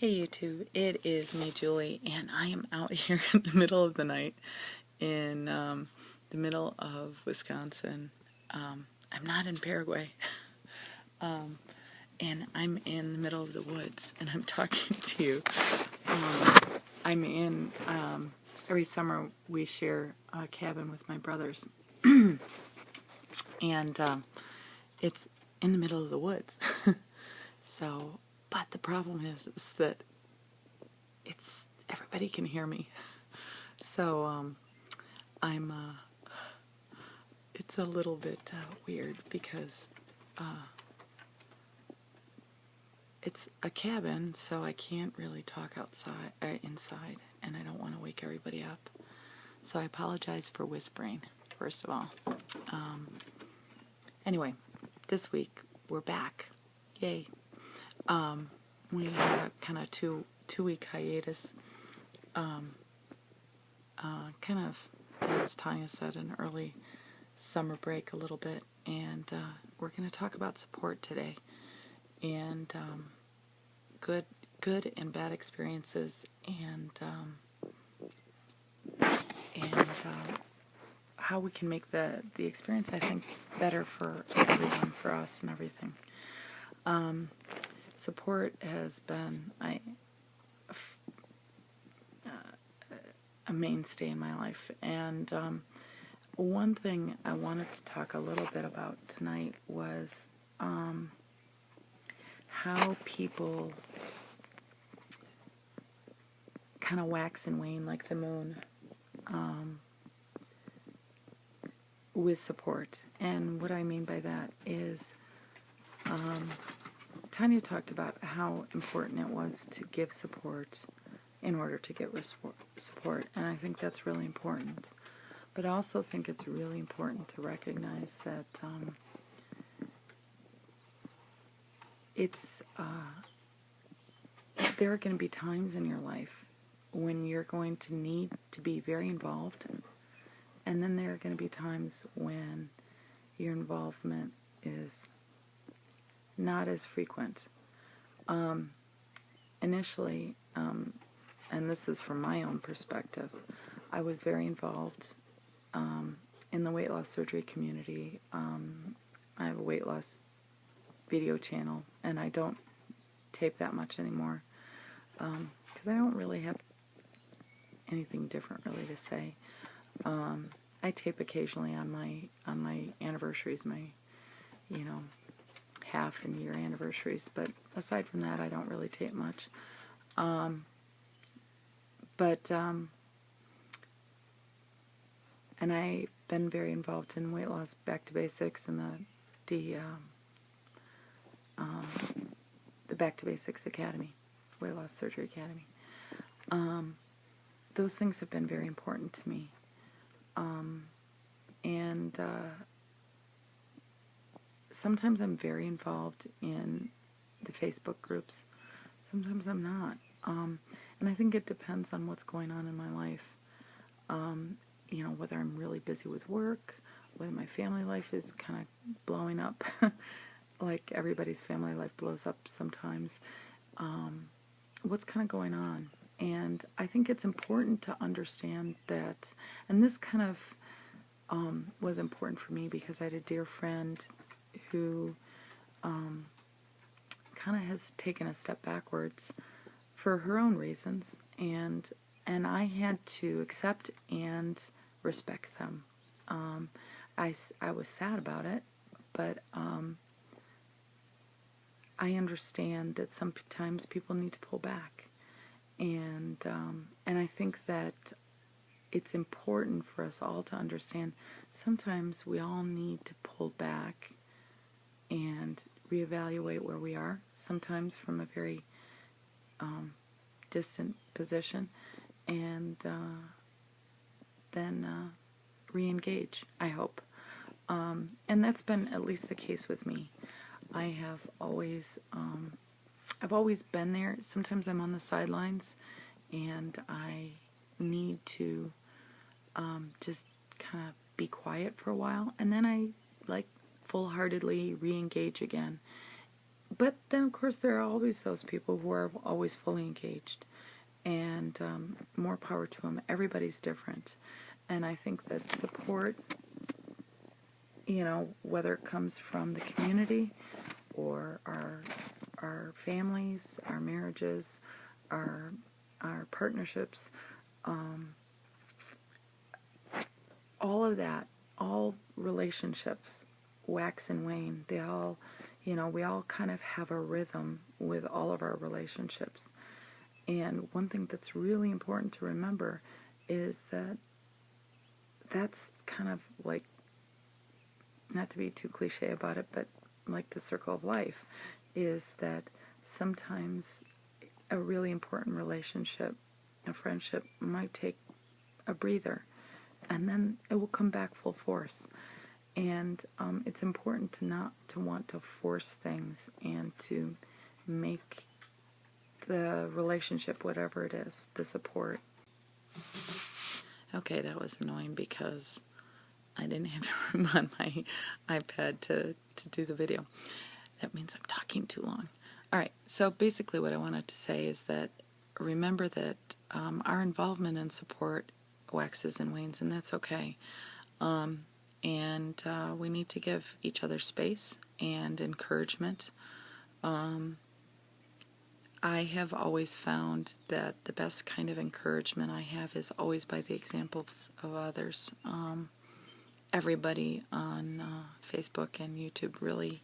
Hey YouTube, it is me, Julie, and I am out here in the middle of the night in the middle of Wisconsin. I'm not in Paraguay, and I'm in the middle of the woods, and I'm talking to you. I'm in, every summer we share a cabin with my brothers, and it's in the middle of the woods. So, but the problem is that everybody can hear me. So it's a little bit weird because it's a cabin, so I can't really talk inside, and I don't want to wake everybody up. So I apologize for whispering, first of all. Anyway, this week we're back. Yay. We had a kind of two-week hiatus. Kind of, as Tanya said, an early summer break a little bit, and we're going to talk about support today, and good and bad experiences, and how we can make the experience, I think, better for everyone, for us and everything. Support has been a mainstay in my life, and one thing I wanted to talk a little bit about tonight was how people kind of wax and wane like the moon with support. And what I mean by that is Tanya talked about how important it was to give support in order to get support, and I think that's really important. But I also think it's really important to recognize that there are going to be times in your life when you're going to need to be very involved, and then there are going to be times when your involvement is not as frequent. Initially, and this is from my own perspective, I was very involved in the weight loss surgery community. I have a weight loss video channel, and I don't tape that much anymore because I don't really have anything different really to say. I tape occasionally on my anniversaries, my half and year anniversaries, but aside from that, I don't really tape much. And I've been very involved in weight loss, Back2Basics, and the Back2Basics Academy, Weight Loss Surgery Academy. Those things have been very important to me. And sometimes I'm very involved in the Facebook groups. Sometimes I'm not. And I think it depends on what's going on in my life. Whether I'm really busy with work, whether my family life is kind of blowing up, like everybody's family life blows up sometimes. What's kind of going on? And I think it's important to understand that, and this kind of was important for me because I had a dear friend who kind of has taken a step backwards for her own reasons, and I had to accept and respect them. I was sad about it, but I understand that sometimes people need to pull back, and I think that it's important for us all to understand sometimes we all need to pull back and reevaluate where we are, sometimes from a very distant position, and then re-engage, I hope. And that's been at least the case with me. I have always, I've always been there. Sometimes I'm on the sidelines, and I need to just kind of be quiet for a while, and then I full-heartedly re-engage again but then, of course, there are always those people who are always fully engaged, and more power to them. Everybody's different, and I think that support, whether it comes from the community or our families, our marriages, our partnerships, all of that, all relationships wax and wane. They all, we all kind of have a rhythm with all of our relationships. And one thing that's really important to remember is that that's kind of like, not to be too cliche about it, but like the circle of life, is that sometimes a really important relationship, a friendship, might take a breather, and then it will come back full force. And it's important to not to want to force things and to make the relationship, whatever it is, the support. Okay, that was annoying because I didn't have room on my iPad to do the video. That means I'm talking too long. All right, so basically what I wanted to say is that remember that our involvement and support waxes and wanes, and that's okay. And we need to give each other space and encouragement. I have always found that the best kind of encouragement I have is always by the examples of others. Everybody on Facebook and YouTube really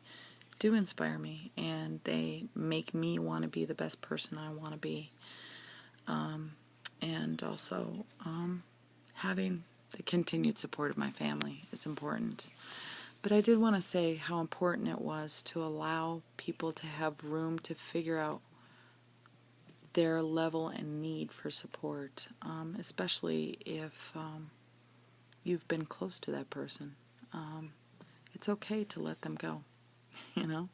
do inspire me, and they make me want to be the best person I want to be. And also having the continued support of my family is important. But I did want to say how important it was to allow people to have room to figure out their level and need for support, especially if you've been close to that person. It's okay to let them go, and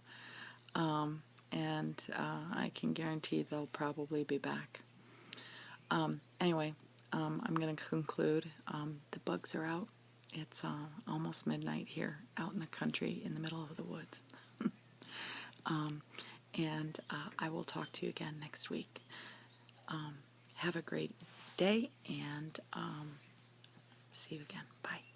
I can guarantee they'll probably be back. Anyway, I'm going to conclude. The bugs are out. It's almost midnight here, out in the country, in the middle of the woods. And I will talk to you again next week. Have a great day, and see you again. Bye.